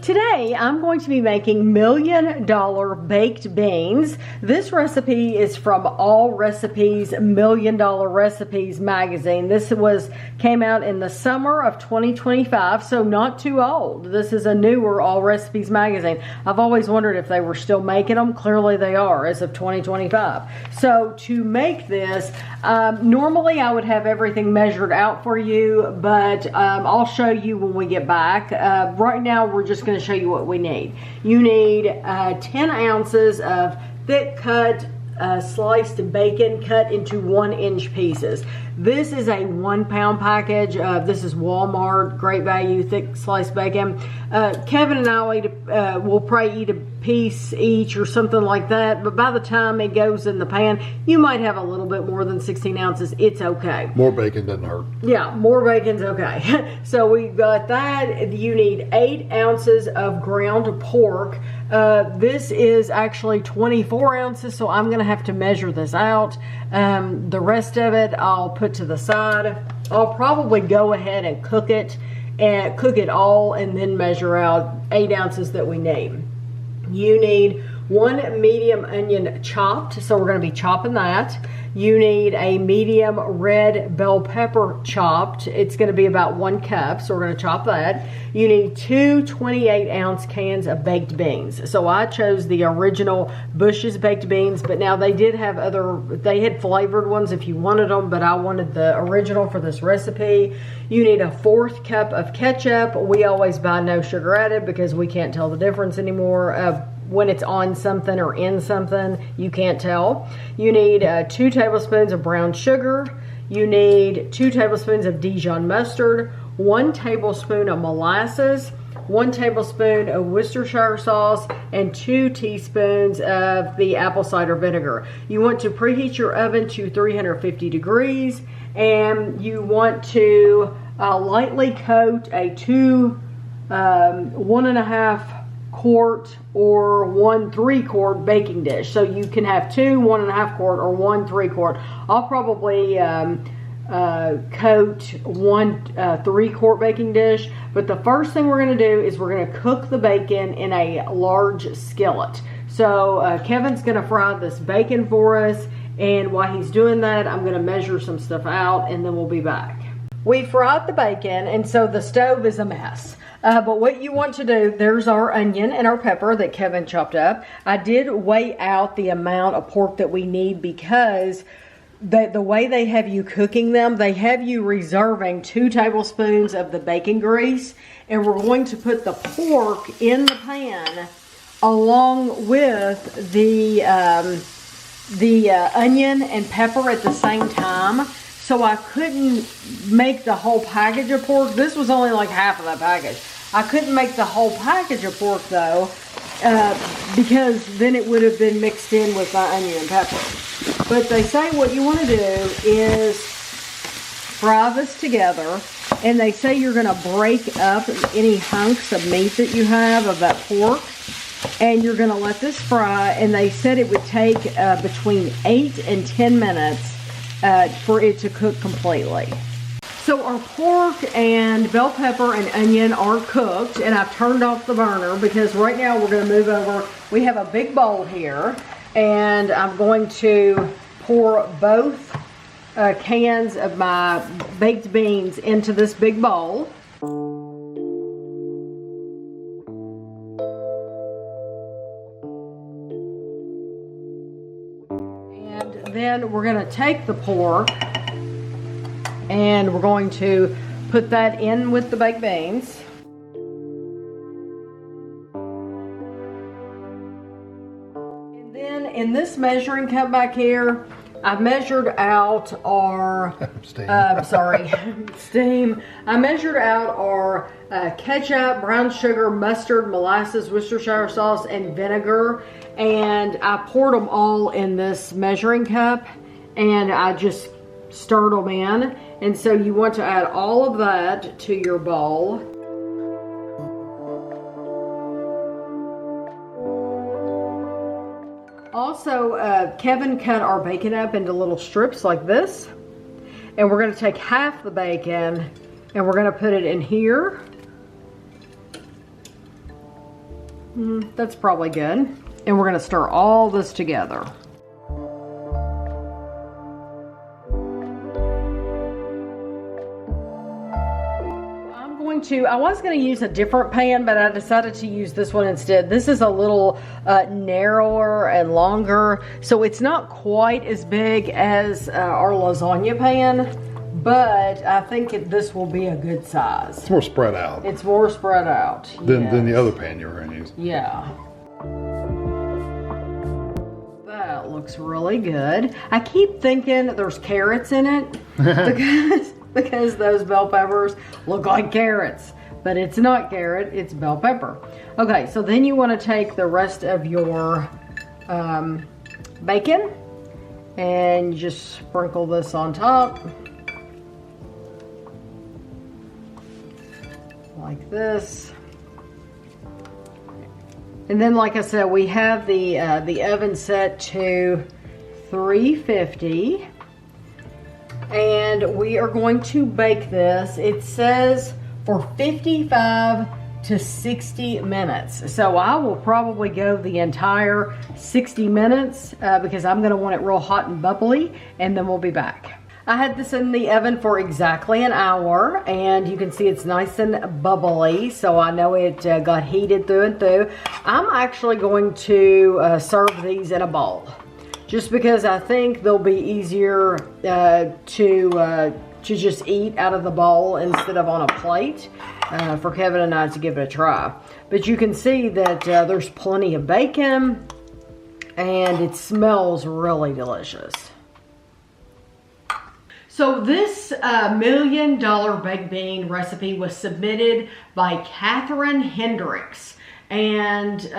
Today, I'm going to be making $1 million baked beans. This recipe is from Allrecipes $1 Million Recipes magazine. This came out in the summer of 2025, so not too old. This is a newer Allrecipes magazine. I've always wondered if they were still making them. Clearly they are as of 2025. So to make this, normally I would have everything measured out for you, but I'll show you when we get back. Right now we're just going to show you what we need. You need 10 ounces of thick cut sliced bacon cut into 1-inch pieces. This is a 1 pound package. This is Walmart, great value, thick sliced bacon. Kevin and I will probably eat a piece each or something like that, but by the time it goes in the pan, you might have a little bit more than 16 ounces. It's okay. More bacon doesn't hurt. Yeah, more bacon's okay. So we've got that. You need 8 ounces of ground pork. This is actually 24 ounces, so I'm going to have to measure this out. The rest of it I'll put to the side. I'll probably go ahead and cook it all and then measure out 8 ounces that we need. You need 1 medium onion chopped, so we're going to be chopping that. You need a medium red bell pepper chopped. It's going to be about 1 cup, so we're going to chop that. You need 2 28-ounce cans of baked beans. So I chose the original Bush's baked beans, but now they did have they had flavored ones if you wanted them, but I wanted the original for this recipe. You need a 1/4 cup of ketchup. We always buy no sugar added because we can't tell the difference anymore. When it's on something or in something, you can't tell. You need 2 tablespoons of brown sugar. You need 2 tablespoons of Dijon mustard, 1 tablespoon of molasses, 1 tablespoon of Worcestershire sauce, and 2 teaspoons of the apple cider vinegar. You want to preheat your oven to 350 degrees, and you want to lightly coat a 1.5 quart or 1 3-quart baking dish. So you can have 2 1.5 quart or 1 3-quart. I'll probably coat 1 3-quart baking dish. But the first thing we're going to do is we're going to cook the bacon in a large skillet. So Kevin's going to fry this bacon for us, and while he's doing that, I'm going to measure some stuff out, and then we'll be back. We fried the bacon, and so the stove is a mess. But what you want to do, there's our onion and our pepper that Kevin chopped up. I did weigh out the amount of pork that we need because the way they have you cooking them, they have you reserving 2 tablespoons of the bacon grease, and we're going to put the pork in the pan along with the onion and pepper at the same time. So I couldn't make the whole package of pork. This was only like half of that package. I couldn't make the whole package of pork though, because then it would have been mixed in with my onion and pepper. But they say what you want to do is fry this together, and they say you're going to break up any hunks of meat that you have of that pork, and you're going to let this fry, and they said it would take between 8 and 10 minutes for it to cook completely. So our pork and bell pepper and onion are cooked, and I've turned off the burner because right now we're going to move over. We have a big bowl here, and I'm going to pour both cans of my baked beans into this big bowl. And then we're going to take the pork and we're going to put that in with the baked beans. And then in this measuring cup back here, I measured out our steam. I measured out our ketchup, brown sugar, mustard, molasses, Worcestershire sauce, and vinegar, and I poured them all in this measuring cup, and I just stirred them in. And so you want to add all of that to your bowl. Also, Kevin cut our bacon up into little strips like this. And we're going to take half the bacon and we're going to put it in here. That's probably good. And we're gonna stir all this together. I was going to use a different pan, but I decided to use this one instead. This is a little narrower and longer, so it's not quite as big as our lasagna pan, but I think this will be a good size. It's more spread out. It's more spread out. Than the other pan you were going to use. Yeah. That looks really good. I keep thinking there's carrots in it because those bell peppers look like carrots, but it's not carrot, it's bell pepper. Okay, so then you want to take the rest of your bacon and you just sprinkle this on top like this. And then, like I said, we have the oven set to 350. And we are going to bake this. It says for 55 to 60 minutes. So I will probably go the entire 60 minutes because I'm gonna want it real hot and bubbly, and then we'll be back. I had this in the oven for exactly an hour, and you can see it's nice and bubbly, so I know it got heated through and through. I'm actually going to serve these in a bowl, just because I think they'll be easier to just eat out of the bowl instead of on a plate for Kevin and I to give it a try. But you can see that there's plenty of bacon and it smells really delicious. So this $1 million baked bean recipe was submitted by Catherine Hendricks. And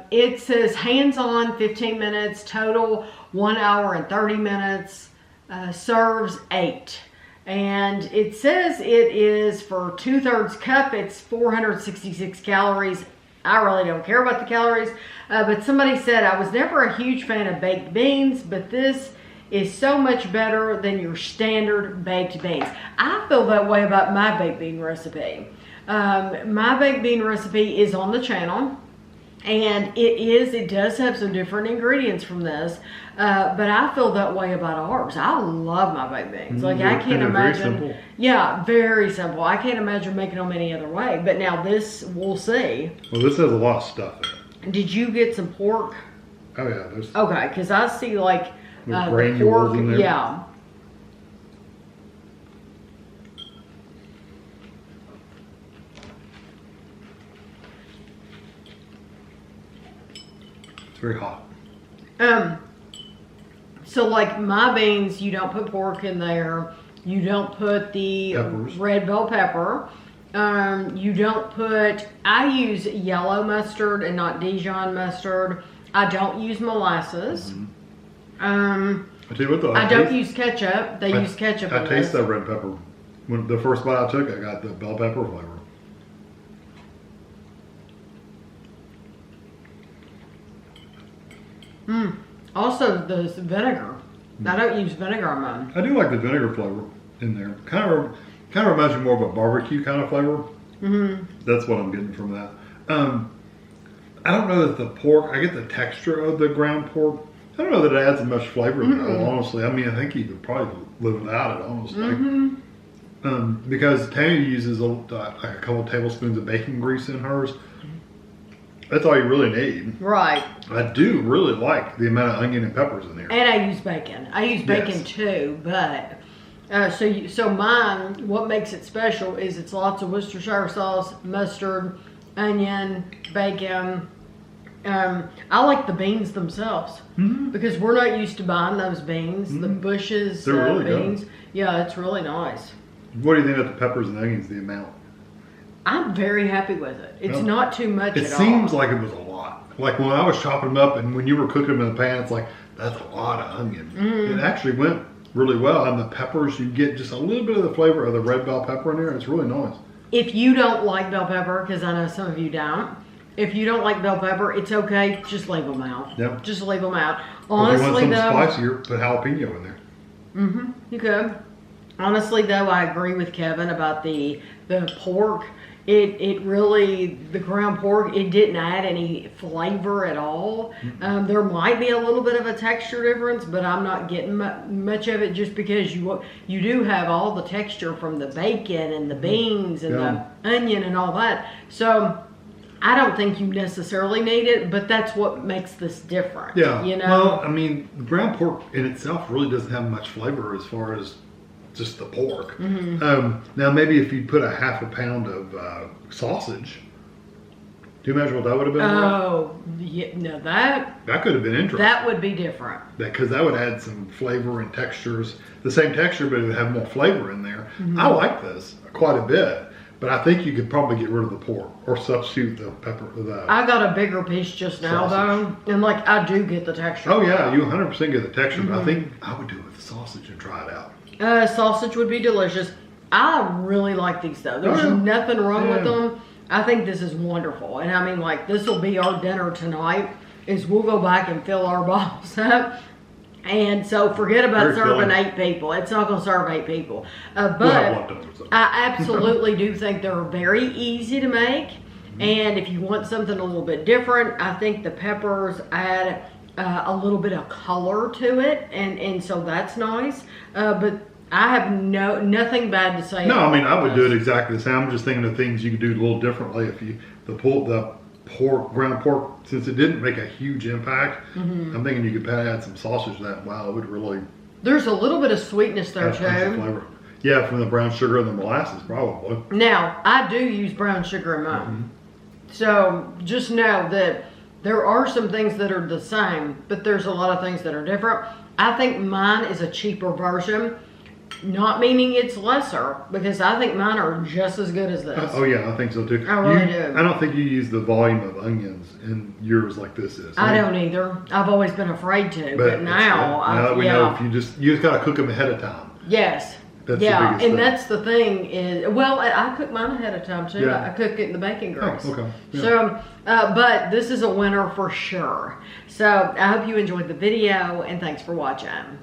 it says hands-on 15 minutes, total 1 hour and 30 minutes, serves 8. And it says it is for 2/3 cup, it's 466 calories. I really don't care about the calories, but somebody said, I was never a huge fan of baked beans, but this is so much better than your standard baked beans. I feel that way about my baked bean recipe. My baked bean recipe is on the channel, and it does have some different ingredients from this, but I feel that way about ours. I love my baked beans. Like, I can't imagine. Very simple. Yeah, very simple. I can't imagine making them any other way. But now this, we'll see. Well, this has a lot of stuff in it. Did you get some pork? Oh yeah, there's. Okay, because I see like the pork. In there. Yeah. It's very hot. So like my beans, you don't put pork in there. You don't put the red bell pepper. You don't put, I use yellow mustard and not Dijon mustard. I don't use molasses. I tell you what though, I don't use ketchup. They use ketchup. I taste that red pepper. When the first bite I took, I got the bell pepper flavor. Also the vinegar. I don't use vinegar on mine. I do like the vinegar flavor in there. Kind of reminds me more of a barbecue kind of flavor. That's what I'm getting from that. I don't know that the pork, I get the texture of the ground pork. I don't know that it adds as much flavor though, honestly. I mean, I think you could probably live without it, honestly. Because Tammy uses like a couple tablespoons of bacon grease in hers. That's all you really need. Right. I do really like the amount of onion and peppers in there. And I use bacon. I use bacon too, but so mine, what makes it special is it's lots of Worcestershire sauce, mustard, onion, bacon. I like the beans themselves because we're not used to buying those beans, the Bush's They're really beans. good. Yeah, it's really nice. What do you think about the peppers and onions, the amount? I'm very happy with it. It's not too much at all. It seems like it was a lot. Like when I was chopping them up and when you were cooking them in the pan, it's like, that's a lot of onion. It actually went really well. And the peppers, you get just a little bit of the flavor of the red bell pepper in there. It's really nice. If you don't like bell pepper, because I know some of you don't, if you don't like bell pepper, it's okay. Just leave them out. Yep. Just leave them out. Honestly, if you want something spicier, put jalapeno in there. You could. Honestly, though, I agree with Kevin about the pork. it really, the ground pork, it didn't add any flavor at all. There might be a little bit of a texture difference, but I'm not getting much of it just because you do have all the texture from the bacon and the beans and the onion and all that. So I don't think you necessarily need it, but that's what makes this different. Yeah. You know? Well, I mean, the ground pork in itself really doesn't have much flavor as far as just the pork. Now, maybe if you put a half a pound of sausage, do you imagine what that would have been? Oh, yeah, no, that could have been interesting. That would be different. Because that would add some flavor and textures. The same texture, but it would have more flavor in there. I like this quite a bit. But I think you could probably get rid of the pork or substitute the pepper. I got a bigger piece just now, though, and like I do get the texture. Oh yeah, you 100% get the texture. But I think I would do it with the sausage and try it out. Sausage would be delicious. I really like these though. There's nothing wrong with them. I think this is wonderful, and I mean, like, this will be our dinner tonight. Is we'll go back and fill our bowls up. And so forget about serving 8 people. It's not going to serve 8 people. But I absolutely do think they're very easy to make. And if you want something a little bit different, I think the peppers add a little bit of color to it. And so that's nice. But I have nothing bad to say. No, I mean, I would do it exactly the same. I'm just thinking of things you could do a little differently if you, ground pork, since it didn't make a huge impact, I'm thinking you could add some sausage to that. Wow, it would really. There's a little bit of sweetness there too. Flavor. Yeah, from the brown sugar and the molasses, probably. Now, I do use brown sugar in mine. So just know that there are some things that are the same, but there's a lot of things that are different. I think mine is a cheaper version. Not meaning it's lesser, because I think mine are just as good as this. Oh yeah, I think so too. I really do. I don't think you use the volume of onions in yours like this is. I don't either. I've always been afraid to, but now we know if you just got to cook them ahead of time. Yes. That's the biggest thing. That's the thing is, well, I cook mine ahead of time too. I cook it in the bacon grease. Oh, okay. Yeah. So, but this is a winner for sure. So I hope you enjoyed the video, and thanks for watching.